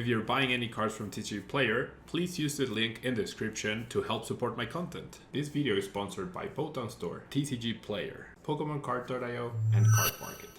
you're buying any cards from TCG Player, please use the link in the description to help support my content. This video is sponsored by Pokemon Store, TCG Player, PokemonCard.io, and Card Market.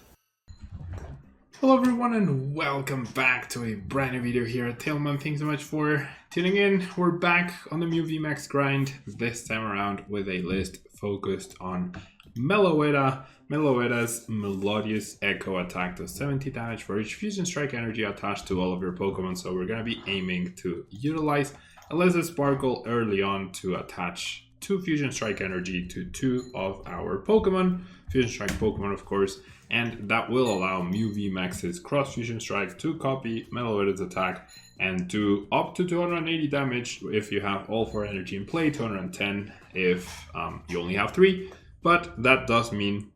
Hello everyone and welcome back to a brand new video here at Tailman. Thanks so much for tuning in. We're back on the MEW VMAX grind, this time around with a list focused on MELOETTA. MELOETTA's Melodious Echo attack does 70 damage for each Fusion Strike energy attached to all of your Pokemon, so we're going to be aiming to utilize a Sparkle early on to attach 2 Fusion Strike energy to 2 of our Pokemon, Fusion Strike Pokemon of course, and that will allow MEW VMAX's Cross Fusion Strike to copy MELOETTA's attack and do up to 280 damage if you have all 4 energy in play, 210 if you only have 3, but that does mean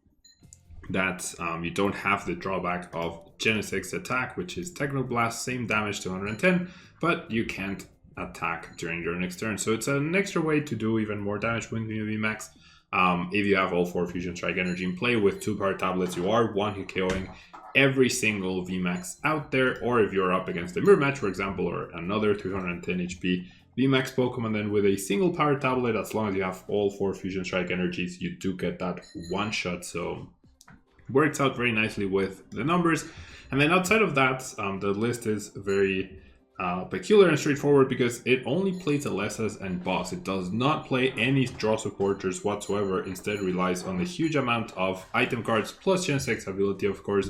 that you don't have the drawback of Genesect's attack, which is Technoblast, same damage, 210, but you can't attack during your next turn. So it's an extra way to do even more damage with MEW VMAX. If you have all 4 Fusion Strike energy in play with 2 power tablets, you are one-hit KOing every single VMAX out there, or if you're up against a mirror match, for example, or another 310 HP VMAX Pokemon, then with a single power tablet, as long as you have all 4 Fusion Strike energies, you do get that one shot. So works out very nicely with the numbers. And then outside of that, the list is very peculiar and straightforward because it only plays Alessas and Boss. It does not play any draw supporters whatsoever, instead relies on the huge amount of item cards plus Genesect's ability, of course.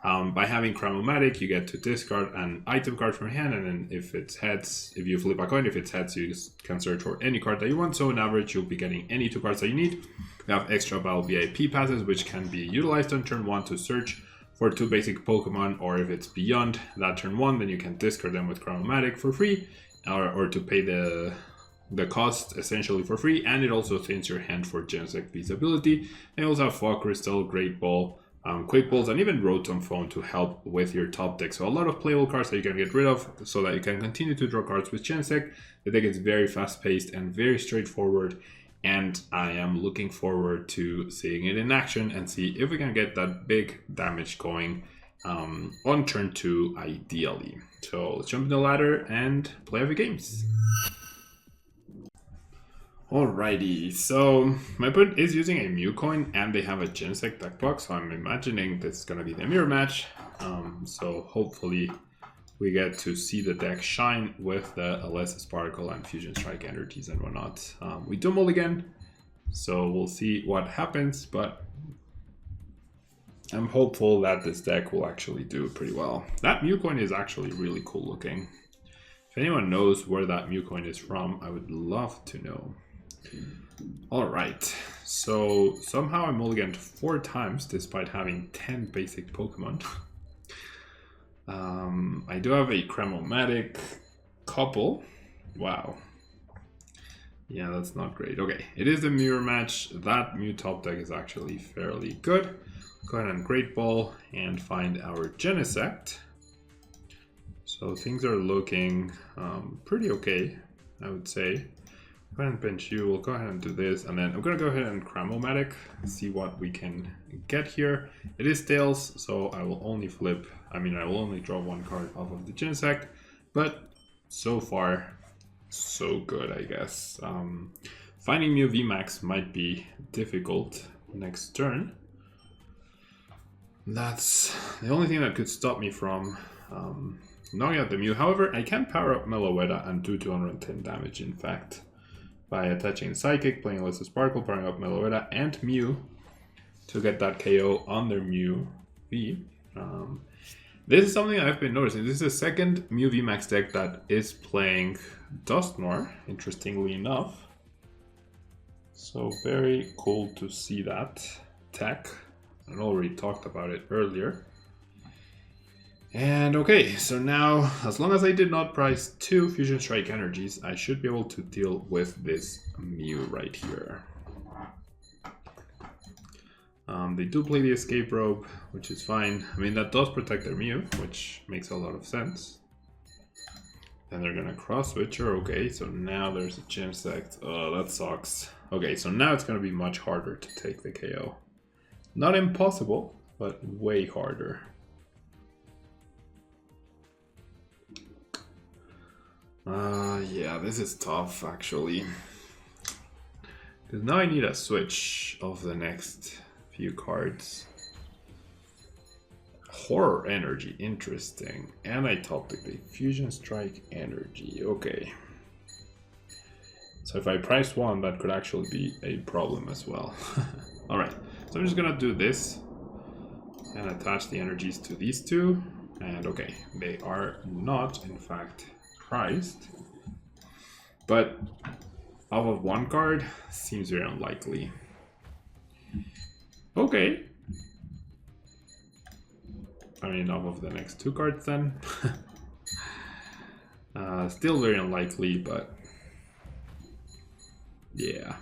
By having Cramomatic, you get to discard an item card from hand, and then if it's heads, if you flip a coin, if it's heads, you can search for any card that you want. So on average, you'll be getting any 2 cards that you need. We have extra battle VIP passes, which can be utilized on turn 1 to search for 2 basic Pokemon, or if it's beyond that turn 1, then you can discard them with Cramomatic for free, or to pay the cost essentially for free, and it also thins your hand for Genesect V's ability. And you also have Fog Crystal, Great Ball, Quick Balls, and even Rotom Phone to help with your top deck. So a lot of playable cards that you can get rid of so that you can continue to draw cards with Genesect. The deck is very fast paced and very straightforward, and I am looking forward to seeing it in action and see if we can get that big damage going on turn 2 ideally. So let's jump in the ladder and play a few games. Alrighty, so my opponent is using a Mew coin and they have a Genesect deck box, so I'm imagining this is going to be the mirror match. So hopefully we get to see the deck shine with the Alessa Sparkle and Fusion Strike energies and whatnot. We do mulligan, so we'll see what happens, but I'm hopeful that this deck will actually do pretty well. That Mew coin is actually really cool looking. If anyone knows where that Mew coin is from, I would love to know. Alright, so somehow I mulliganed 4 times despite having 10 basic Pokemon. I do have a Cramomatic couple. Wow. Yeah, that's not great. Okay, it is a mirror match. That Mew top deck is actually fairly good. Go ahead and Great Ball and find our Genesect. So things are looking pretty okay, I would say. Go ahead and bench you. We'll go ahead and do this, and then I'm gonna go ahead and Cramomatic, see what we can get here. It is tails, so I will only I will only draw 1 card off of the Genesect, but so far so good, I guess. Finding MEW VMAX might be difficult next turn. That's the only thing that could stop me from knocking out the Mew. However, I can power up MELOETTA and do 210 damage, in fact, by attaching Psychic, playing Alessa Sparkle, powering up MELOETTA and Mew to get that KO on their MEW V. This is something I've been noticing. This is the second MEW VMAX deck that is playing Dusknoir, interestingly enough. So very cool to see that tech. I already talked about it earlier. And okay, so now, as long as I did not price 2 Fusion Strike energies, I should be able to deal with this Mew right here. They do play the Escape Rope, which is fine. I mean, that does protect their Mew, which makes a lot of sense. Then they're gonna cross switcher. Okay, so now there's a Genesect. Oh, that sucks. Okay, so now it's gonna be much harder to take the KO. Not impossible, but way harder. Yeah, this is tough actually. Because now I need a switch of the next few cards. Horror Energy, interesting. Anti-topically, Fusion Strike Energy, okay. So if I price one, that could actually be a problem as well. Alright, so I'm just gonna do this and attach the energies to these two. And okay, they are not in fact priced. But off of one card, seems very unlikely. Okay. I mean, off of the next two cards then. Still very unlikely, but yeah.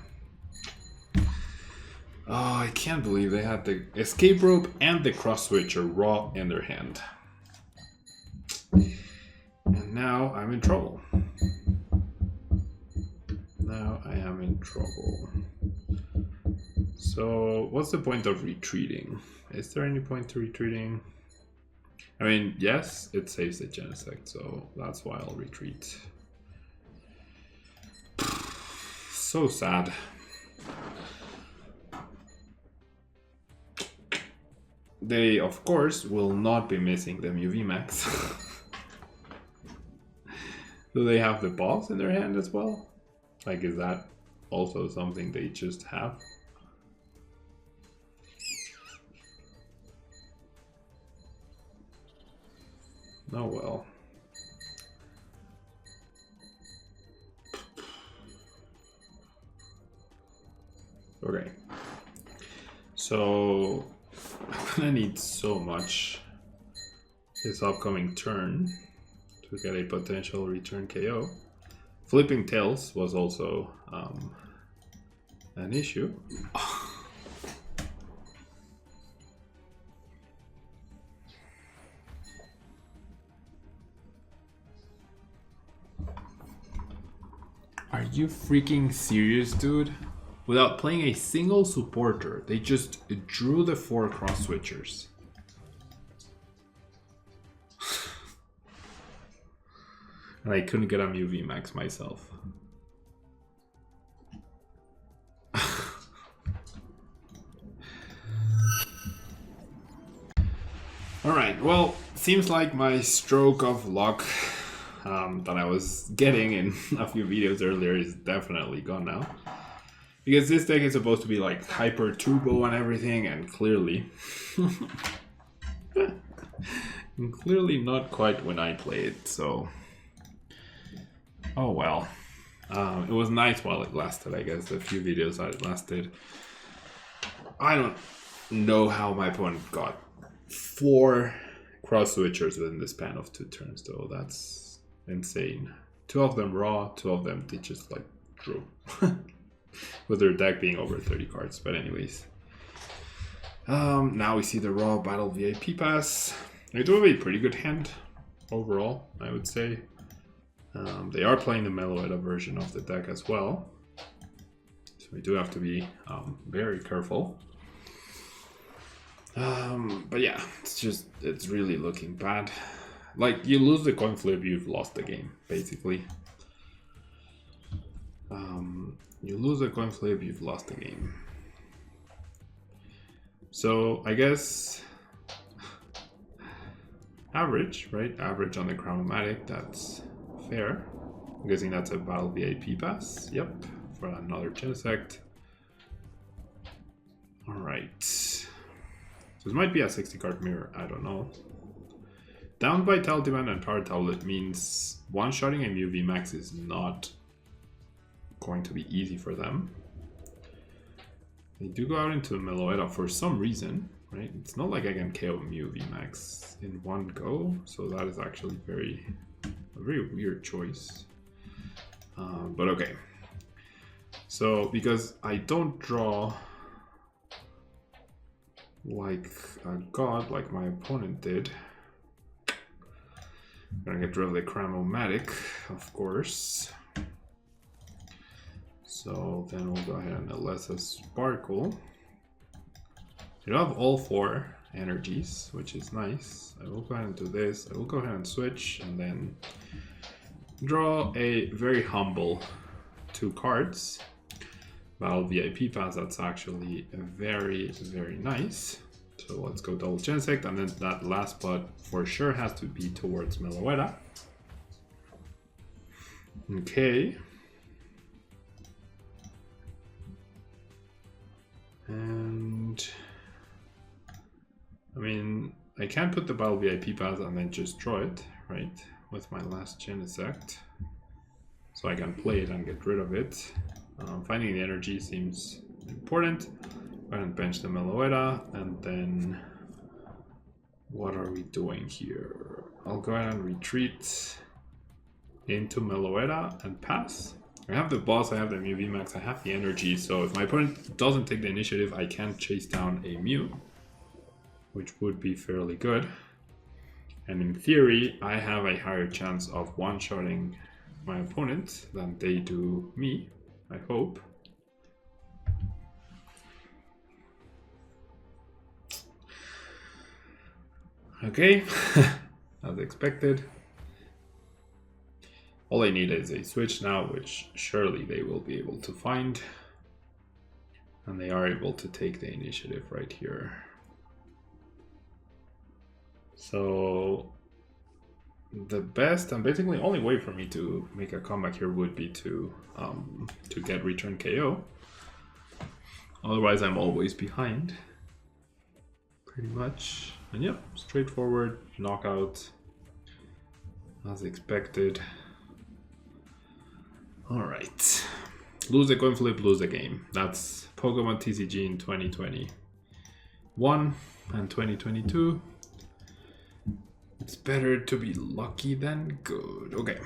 Oh, I can't believe they had the escape rope and the cross switcher raw in their hand. And now I'm in trouble. Now I am in trouble. So what's the point of retreating? Is there any point to retreating? I mean, yes, it saves the Genesect, so that's why I'll retreat. So sad. They, of course, will not be missing the MEW VMAX. Do they have the boss in their hand as well? Like, is that also something they just have? Oh well. Okay. So I'm gonna need so much this upcoming turn to get a potential return KO. Flipping tails was also an issue. Are you freaking serious, dude? Without playing a single supporter, they just drew the 4 cross switchers. And I couldn't get a MEW VMAX myself. Alright, well, seems like my stroke of luck that I was getting in a few videos earlier is definitely gone now. Because this deck is supposed to be like hyper turbo and everything, and clearly... clearly not quite when I play it, so... Oh well. It was nice while it lasted, I guess, the few videos that it lasted. I don't know how my opponent got 4 cross switchers within the span of 2 turns, though. That's insane. 2 of them raw, 2 of them they just like drew. With their deck being over 30 cards, but anyways. Now we see the raw battle VIP pass. They do have a pretty good hand overall, I would say. They are playing the MELOETTA version of the deck as well, so we do have to be very careful. But yeah, it's really looking bad. Like, you lose the coin flip, you've lost the game, basically. You lose a coin flip, you've lost the game. So I guess average, right? Average on the Chronomatic, that's fair. I'm guessing that's a battle VIP pass. Yep, for another Genesect. Alright. So this might be a 60 card mirror, I don't know. Down by Taltiman and Power Tablet means one-shotting a MEW VMAX is not going to be easy for them. They do go out into MELOETTA for some reason, right? It's not like I can KO MEW VMAX in one go, so that is actually a very weird choice. But okay. So, because I don't draw like a god like my opponent did, I'm gonna get rid of the Chronomatic, of course. So then we'll go ahead and LS a Sparkle. You have all 4 energies, which is nice. I will go ahead and do this. I will go ahead and switch and then Draw a very humble 2 cards. Battle VIP pass, that's actually very, very nice. So let's go double Genesect, and then that last spot for sure has to be towards MELOETTA. Okay. And I mean, I can put the Battle VIP pass and then just draw it, right? With my last Genesect. So I can play it and get rid of it. Finding the energy seems important. Go ahead and bench the MELOETTA, and then what are we doing here? I'll go ahead and retreat into MELOETTA and pass. I have the boss, I have the MEW VMAX, I have the energy, so if my opponent doesn't take the initiative, I can chase down a Mew, which would be fairly good. And in theory, I have a higher chance of one-shotting my opponent than they do me, I hope. Okay, as expected. All I need is a switch now, which surely they will be able to find. And they are able to take the initiative right here. So the best and basically only way for me to make a comeback here would be to get return KO. Otherwise, I'm always behind, pretty much. And yep, straightforward knockout, as expected. All right, lose a coin flip, lose a game. That's Pokemon TCG in 2021 and 2022. It's better to be lucky than good. Okay,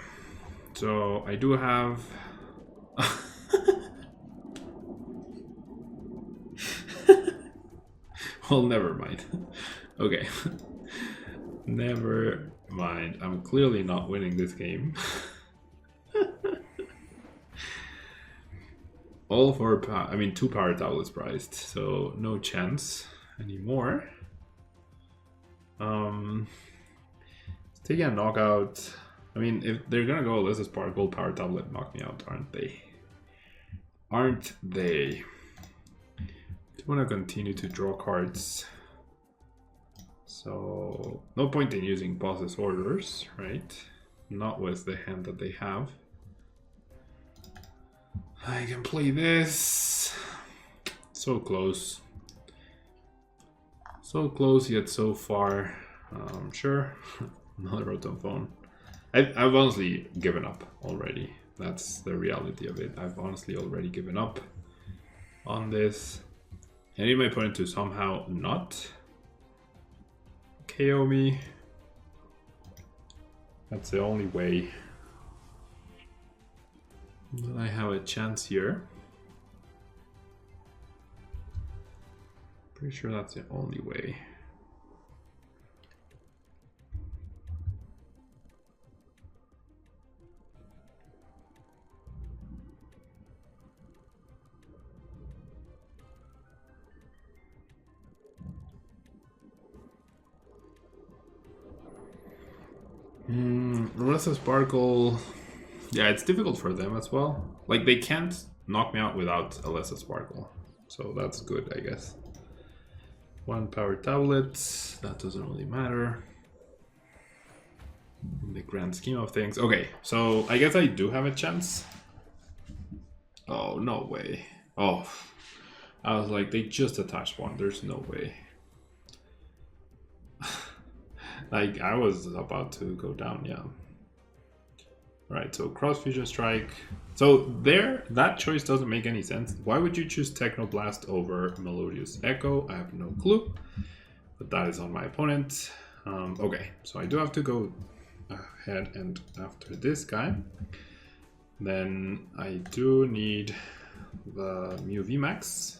so I do have well, never mind. Okay, never mind. I'm clearly not winning this game. All for, 2 power tablets priced, so no chance anymore. Taking a knockout. I mean, if they're gonna go Alyssa Sparkle, power tablet knock me out, aren't they? Aren't they? I want to continue to draw cards. So no point in using boss's orders, right? Not with the hand that they have. I can play this. So close. So close yet so far. Sure. Another Rotom phone. I've honestly given up already. That's the reality of it. I've honestly already given up on this. I need my opponent to somehow not KO me. That's the only way that I have a chance here. Pretty sure that's the only way. Alyssa Sparkle, yeah, it's difficult for them as well. Like, they can't knock me out without Alyssa Sparkle, so that's good, I guess. 1 power tablet, that doesn't really matter in the grand scheme of things. Okay, so I guess I do have a chance. Oh, no way. Oh, I was like, they just attached 1, there's no way. Like, I was about to go down, yeah. Right, so Cross Fusion Strike. So there, that choice doesn't make any sense. Why would you choose Technoblast over Melodious Echo? I have no clue, but that is on my opponent. Okay, so I do have to go ahead and after this guy. Then I do need the MEW VMAX.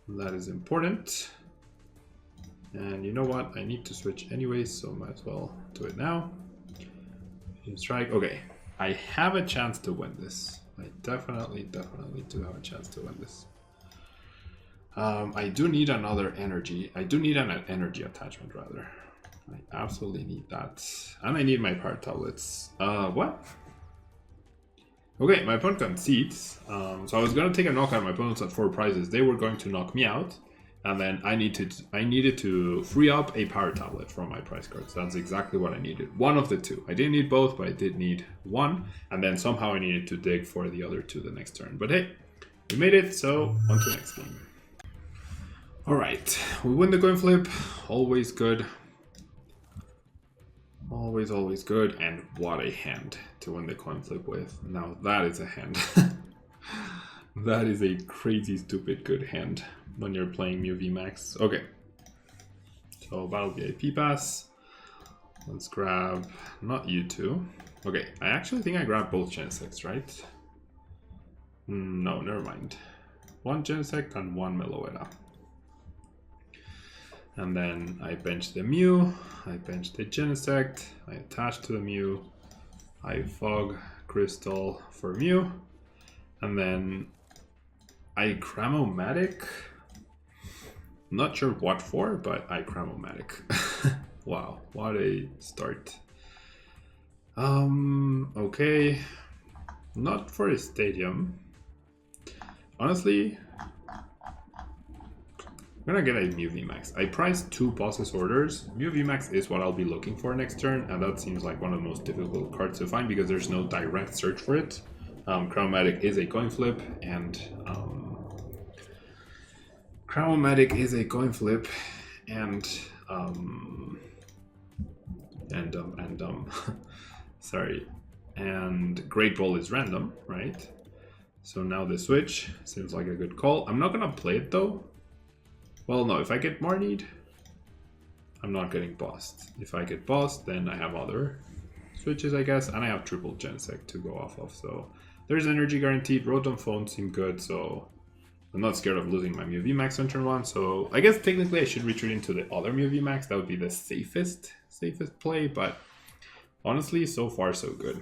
That is important. And you know what? I need to switch anyway, so might as well do it now. Strike. Okay, I have a chance to win this. I definitely do have a chance to win this. I do need another energy. I do need an energy attachment, rather. I absolutely need that. And I need my power tablets. What? Okay, my opponent concedes. So I was gonna take a knockout. My opponents at 4 prizes. They were going to knock me out, and then I needed to free up a power tablet from my prize cards. That's exactly what I needed. One of the two. I didn't need both, but I did need one, and then somehow I needed to dig for the other two the next turn. But hey, we made it. So on to the next game. All right, we win the coin flip. Always good. Always good. And what a hand to win the coin flip with. Now that is a hand. That is a crazy stupid good hand when you're playing MEW VMAX. Okay. So Battle VIP pass. Let's grab not you two. Okay, I actually think I grabbed both Genesects, right? No, never mind. One Genesect and one MELOETTA. And then I bench the MEW, I bench the Genesect, I attach to the MEW, I Fog Crystal for MEW, and then I Cramomatic. Not sure what for, but I Cramomatic. Wow, what a start. Okay. Not for a stadium. Honestly, I'm gonna get a MEW VMAX. I priced 2 bosses orders. MEW VMAX is what I'll be looking for next turn, and that seems like one of the most difficult cards to find because there's no direct search for it. Chromatic is a coin flip, and sorry, and Great Ball is random, right? So now the switch seems like a good call. I'm not gonna play it though. Well, no, if I get Marnied, I'm not getting bossed. If I get bossed, then I have other switches, I guess, and I have triple Genesect to go off of. So there's energy guaranteed. Rotom Phone seem good, so I'm not scared of losing my MEW VMAX on turn 1. So I guess technically I should retreat into the other MEW VMAX. That would be the safest play, but honestly, so far so good.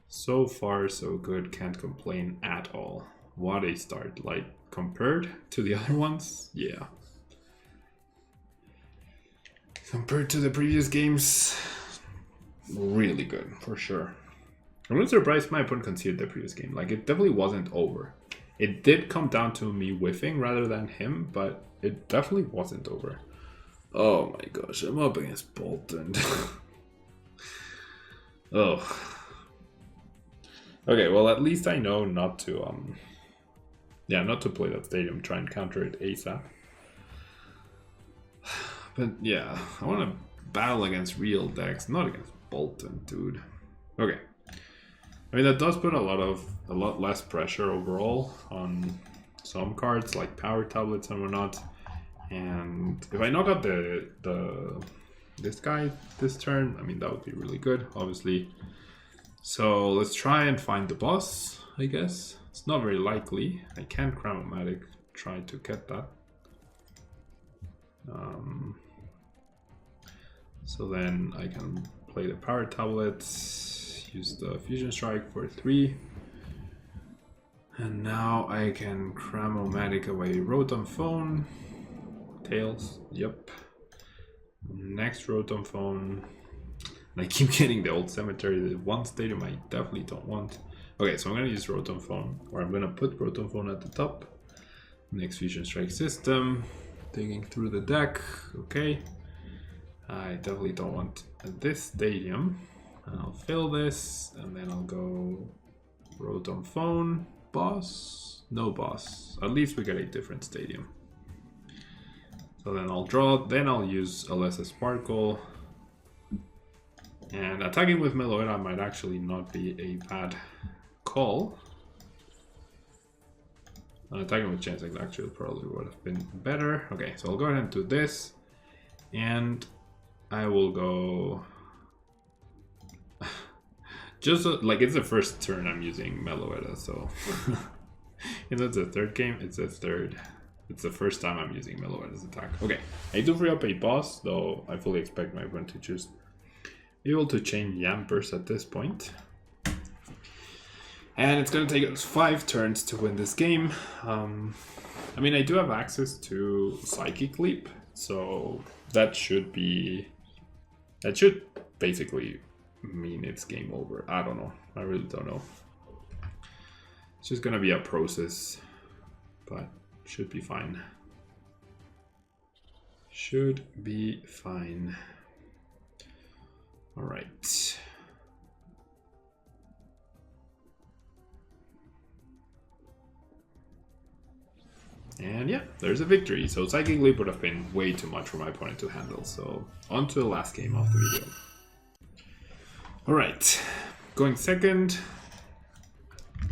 So far so good. Can't complain at all. What a start. Like, compared to the other ones, yeah. Compared to the previous games, really good, for sure. I'm a little surprised my opponent conceded the previous game. Like, it definitely wasn't over. It did come down to me whiffing rather than him, but it definitely wasn't over. Oh my gosh, I'm up against Bolton. Oh. Okay, well, at least I know not to, not to play that stadium, try and counter it ASAP. But yeah, I want to battle against real decks, not against Bolton, dude. Okay. I mean, that does put a lot less pressure overall on some cards, like power tablets and whatnot. And if I knock out this guy this turn, I mean, that would be really good, obviously. So let's try and find the boss, I guess. It's not very likely. I can Cramomatic try to get that. So then I can play the power tablets, use the Fusion Strike for 3. And now I can Cramomatic away Rotom Phone. Tails, yep. Next Rotom Phone. And I keep getting the old cemetery. The one stadium I definitely don't want. Okay, so I'm gonna use Rotom Phone, or I'm gonna put Rotom Phone at the top. Next Fusion Strike system. Digging through the deck. Okay. I definitely don't want this stadium. I'll fill this, and then I'll go Rotom Phone. Boss? No boss. At least we get a different stadium. So then I'll draw, then I'll use Alessa Sparkle. And attacking with MELOETTA might actually not be a bad call. Attacking with Genesect actually probably would have been better. Okay, so I'll go ahead and do this. And I will go... Just like it's the first turn I'm using MELOETTA, so... If it's the third game, it's the third. It's the first time I'm using MELOETTA's attack. Okay, I do free up a boss, though I fully expect my opponent to just be able to chain Yampers at this point. And it's going to take us 5 turns to win this game. I mean, I do have access to Psychic Leap, so that should basically mean it's game over. I don't know. I really don't know. It's just gonna be a process, but should be fine. Should be fine. All right. And yeah, there's a victory. So Psychic Leap would have been way too much for my opponent to handle. So on to the last game of the video. All right, going second. I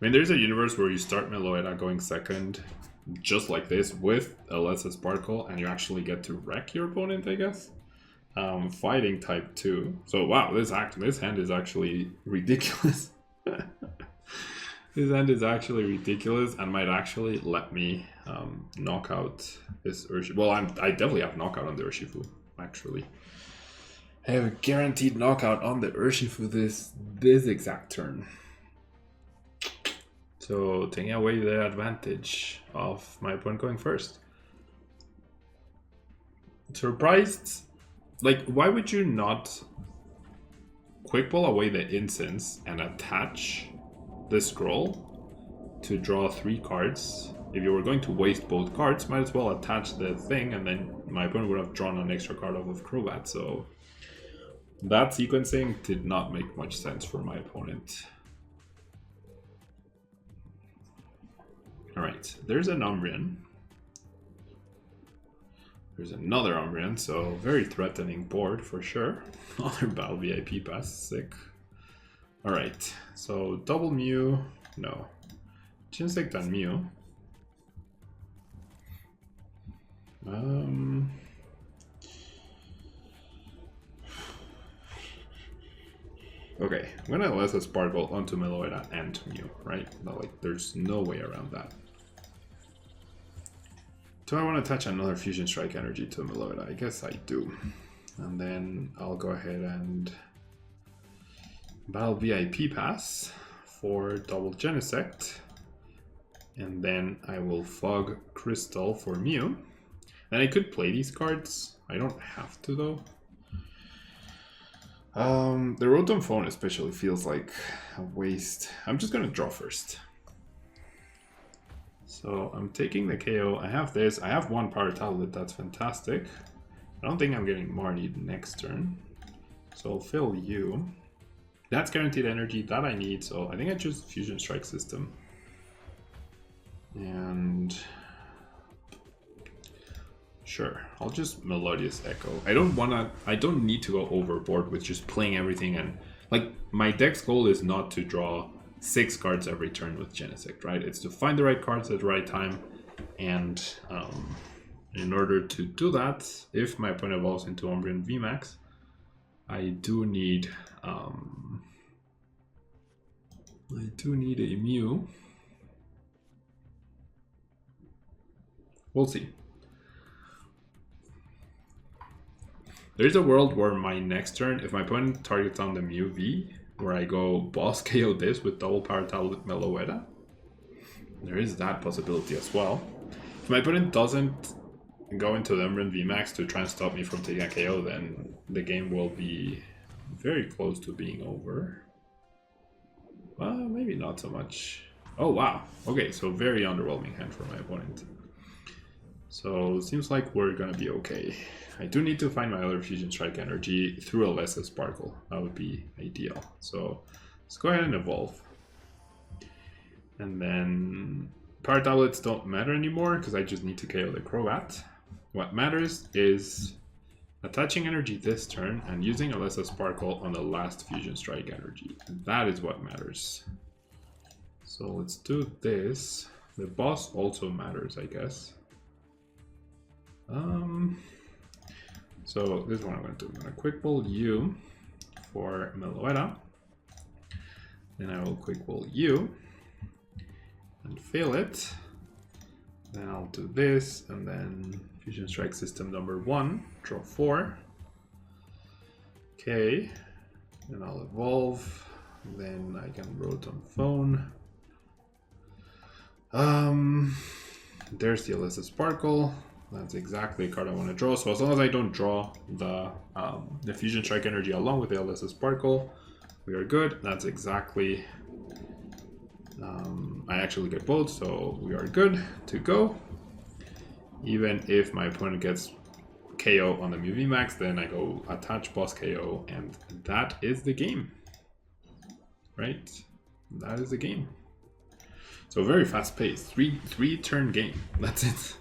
mean, there's a universe where you start MELOETTA going second, just like this, with a Lesser Sparkle, and you actually get to wreck your opponent, I guess. Fighting type 2. So wow, this hand is actually ridiculous. This hand is actually ridiculous and might actually let me knock out this Urshifu. Well, I definitely have knockout on the Urshifu, actually. I have a guaranteed knockout on the Urshifu this exact turn. So taking away the advantage of my opponent going first. Surprised? Like, why would you not quick ball away the incense and attach the scroll to draw 3 cards? If you were going to waste both cards, might as well attach the thing, and then my opponent would have drawn an extra card off of Crobat. So that sequencing did not make much sense for my opponent. Alright, there's an Umbreon. There's another Umbreon, so very threatening board for sure. Another Battle VIP pass, sick. Alright, so double Mew, no. Chinsect and Mew. Okay, I'm gonna let a Sparkle onto MELOETTA and Mew, right? No, like, there's no way around that. Do I want to attach another Fusion Strike energy to MELOETTA? I guess I do. And then I'll go ahead and Battle VIP pass for double Genesect. And then I will Fog Crystal for Mew. And I could play these cards. I don't have to though. The Rotom Phone especially feels like a waste. I'm just gonna draw first. So I'm taking the KO. I have this. I have 1 Power Tablet. That's fantastic. I don't think I'm getting Marnie next turn. So I'll fill you. That's guaranteed energy that I need. So I think I choose Fusion Strike system. And sure, I'll just Melodious Echo. I don't need to go overboard with just playing everything, and like my deck's goal is not to draw 6 cards every turn with Genesect, right? It's to find the right cards at the right time, and in order to do that, if my opponent evolves into Umbreon VMAX, I do need a Mew. We'll see. There's a world where my next turn, if my opponent targets on the Mew V, where I go boss KO this with double Power Tablet MELOETTA. There is that possibility as well. If my opponent doesn't go into the Umbreon VMAX to try and stop me from taking a KO, then the game will be very close to being over. Well, maybe not so much. Oh wow, okay, so very underwhelming hand for my opponent. So it seems like we're gonna be okay. I do need to find my other Fusion Strike energy through a Lesser Sparkle. That would be ideal. So let's go ahead and evolve. And then Power Tablets don't matter anymore because I just need to KO the Crobat. What matters is attaching energy this turn and using a Lesser Sparkle on the last Fusion Strike energy. That is what matters. So let's do this. The boss also matters, I guess. So this is what I'm going to do. I'm going to quick pull you for MELOETTA. Then I will quick pull you and fail it. Then I'll do this and then Fusion Strike system number 1, draw 4. Okay, and I'll evolve. Then I can Rotom Phone. There's the Lesser Sparkle. That's exactly the card I want to draw. So as long as I don't draw the Fusion Strike energy along with the Lesser Sparkle, we are good. That's exactly I actually get both, so we are good to go. Even if my opponent gets KO on the MEW VMAX, then I go attach boss KO, and that is the game. Right? That is the game. So very fast paced. Three turn game. That's it.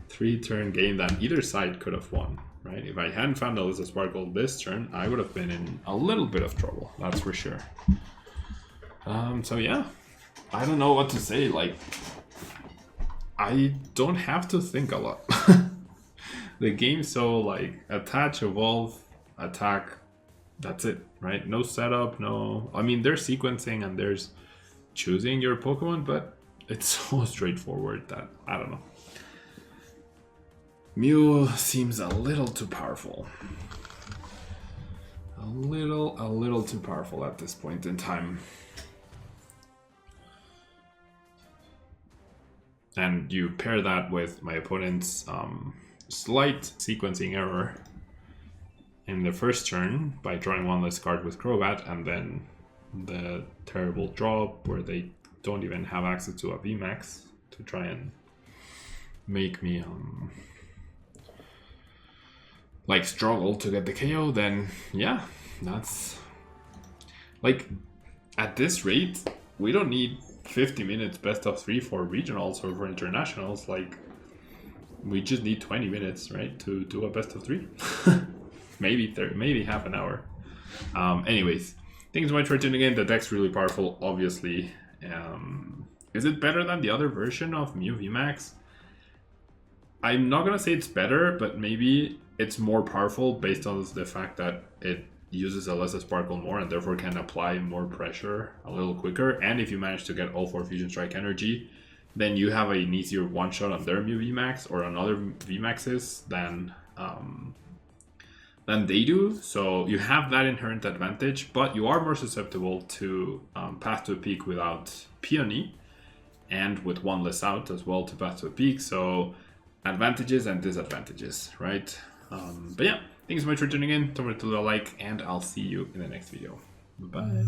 3-turn game that either side could have won. Right? If I hadn't found Alyssa Sparkle this turn, I would have been in a little bit of trouble. That's for sure. So yeah, I don't know what to say. Like, I don't have to think a lot. The game's so like attach, evolve, attack. That's it, right? No setup, no. I mean, there's sequencing and there's choosing your Pokemon, but it's so straightforward that I don't know. Mew seems a little too powerful. A little too powerful at this point in time. And you pair that with my opponent's slight sequencing error in the first turn by drawing one less card with Crobat, and then the terrible draw where they don't even have access to a VMAX to try and make me like struggle to get the KO, then yeah, that's like, at this rate we don't need 50 minutes best of 3 for regionals or for internationals. Like, we just need 20 minutes, right, to do a best of 3. Maybe 30, maybe half an hour. Anyways, thanks so much for tuning in. The deck's really powerful, obviously. Is it better than the other version of MEW VMAX? I'm not gonna say it's better, but maybe it's more powerful based on the fact that it uses Alyssa Sparkle more and therefore can apply more pressure a little quicker. And if you manage to get all 4 Fusion Strike energy, then you have an easier one-shot on their MEW VMAX or on other VMAXs than they do. So you have that inherent advantage, but you are more susceptible to path to a peak without Peony, and with one less out as well to path to a peak. So advantages and disadvantages, right? But yeah, thanks so much for tuning in. Don't forget to leave a like, and I'll see you in the next video. Bye-bye.